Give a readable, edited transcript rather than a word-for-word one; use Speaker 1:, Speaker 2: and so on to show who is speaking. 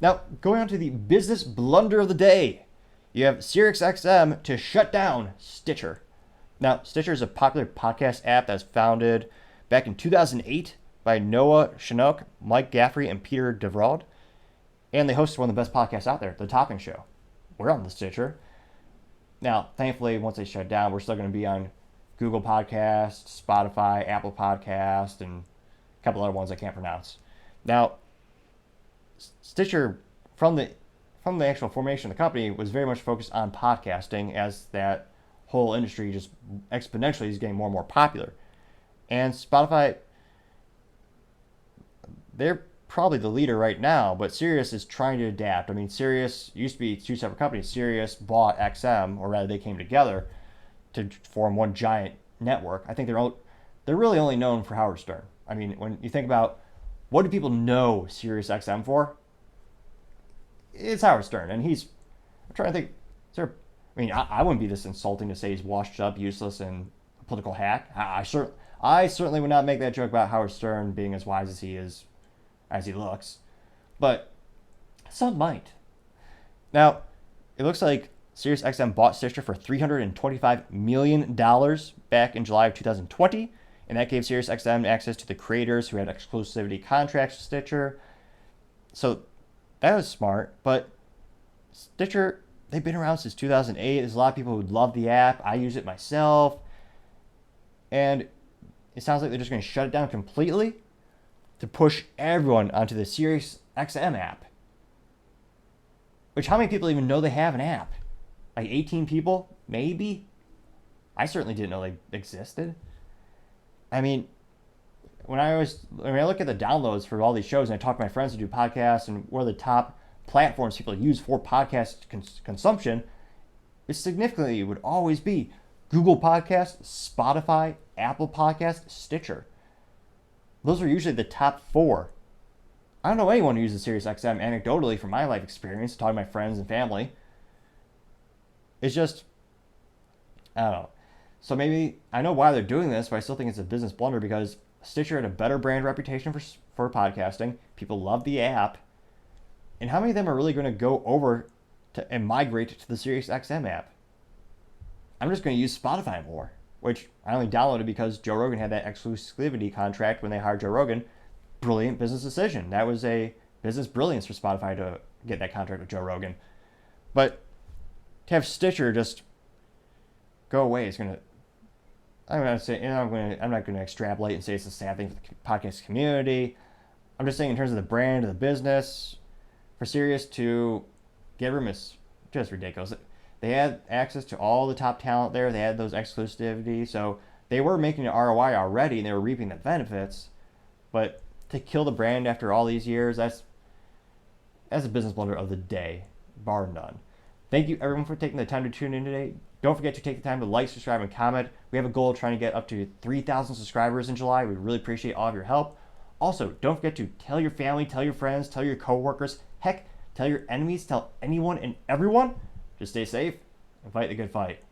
Speaker 1: Now, going on to the business blunder of the day. You have SiriusXM to shut down Stitcher. Now, Stitcher is a popular podcast app that was founded back in 2008 by Noah Chinook, Mike Gaffrey, and Peter DeVrod. And they host one of the best podcasts out there, The Topping Show. We're on the Stitcher. Now, thankfully, once they shut down, we're still going to be on Google Podcasts, Spotify, Apple Podcasts, and a couple other ones I can't pronounce. Now, Stitcher, from the actual formation of the company, was very much focused on podcasting, as that whole industry just exponentially is getting more and more popular. And Spotify, they're probably the leader right now, but Sirius is trying to adapt. I mean, Sirius used to be two separate companies. Sirius bought XM, or rather they came together to form one giant network. I think they're really only known for Howard Stern. I mean, when you think about what do people know SiriusXM for, it's Howard Stern. And I'm trying to think, I wouldn't be this insulting to say he's washed up, useless, and a political hack. I certainly would not make that joke about Howard Stern being as wise as he is, as he looks. But some might. Now, it looks like SiriusXM bought Stitcher for $325 million back in July of 2020, and that gave SiriusXM access to the creators who had exclusivity contracts with Stitcher. So that was smart, but Stitcher, they've been around since 2008. There's a lot of people who love the app. I use it myself. And it sounds like they're just going to shut it down completely to push everyone onto the SiriusXM app. Which, how many people even know they have an app? Like 18 people? Maybe? I certainly didn't know they existed. I mean, when I look at the downloads for all these shows and I talk to my friends who do podcasts and what are the top platforms people use for podcast consumption, it significantly would always be Google Podcasts, Spotify, Apple Podcasts, Stitcher. Those are usually the top four. I don't know anyone who uses SiriusXM anecdotally from my life experience, talking to my friends and family. It's just, I don't know. So maybe, I know why they're doing this, but I still think it's a business blunder because Stitcher had a better brand reputation for podcasting. People love the app. And how many of them are really going to go over and migrate to the SiriusXM app? I'm just going to use Spotify more, which I only downloaded because Joe Rogan had that exclusivity contract when they hired Joe Rogan. Brilliant business decision. That was a business brilliance for Spotify to get that contract with Joe Rogan. But to have Stitcher just go away is going to, I'm not going to extrapolate and say it's a sad thing for the podcast community. I'm just saying in terms of the brand of the business, for Sirius to get rid of is just ridiculous. They had access to all the top talent there. They had those exclusivity, so they were making an ROI already, and they were reaping the benefits. But to kill the brand after all these years, that's a business blunder of the day, bar none. Thank you, everyone, for taking the time to tune in today. Don't forget to take the time to like, subscribe, and comment. We have a goal of trying to get up to 3,000 subscribers in July. We really appreciate all of your help. Also, don't forget to tell your family, tell your friends, tell your coworkers, heck, tell your enemies, tell anyone and everyone. Just stay safe and fight the good fight.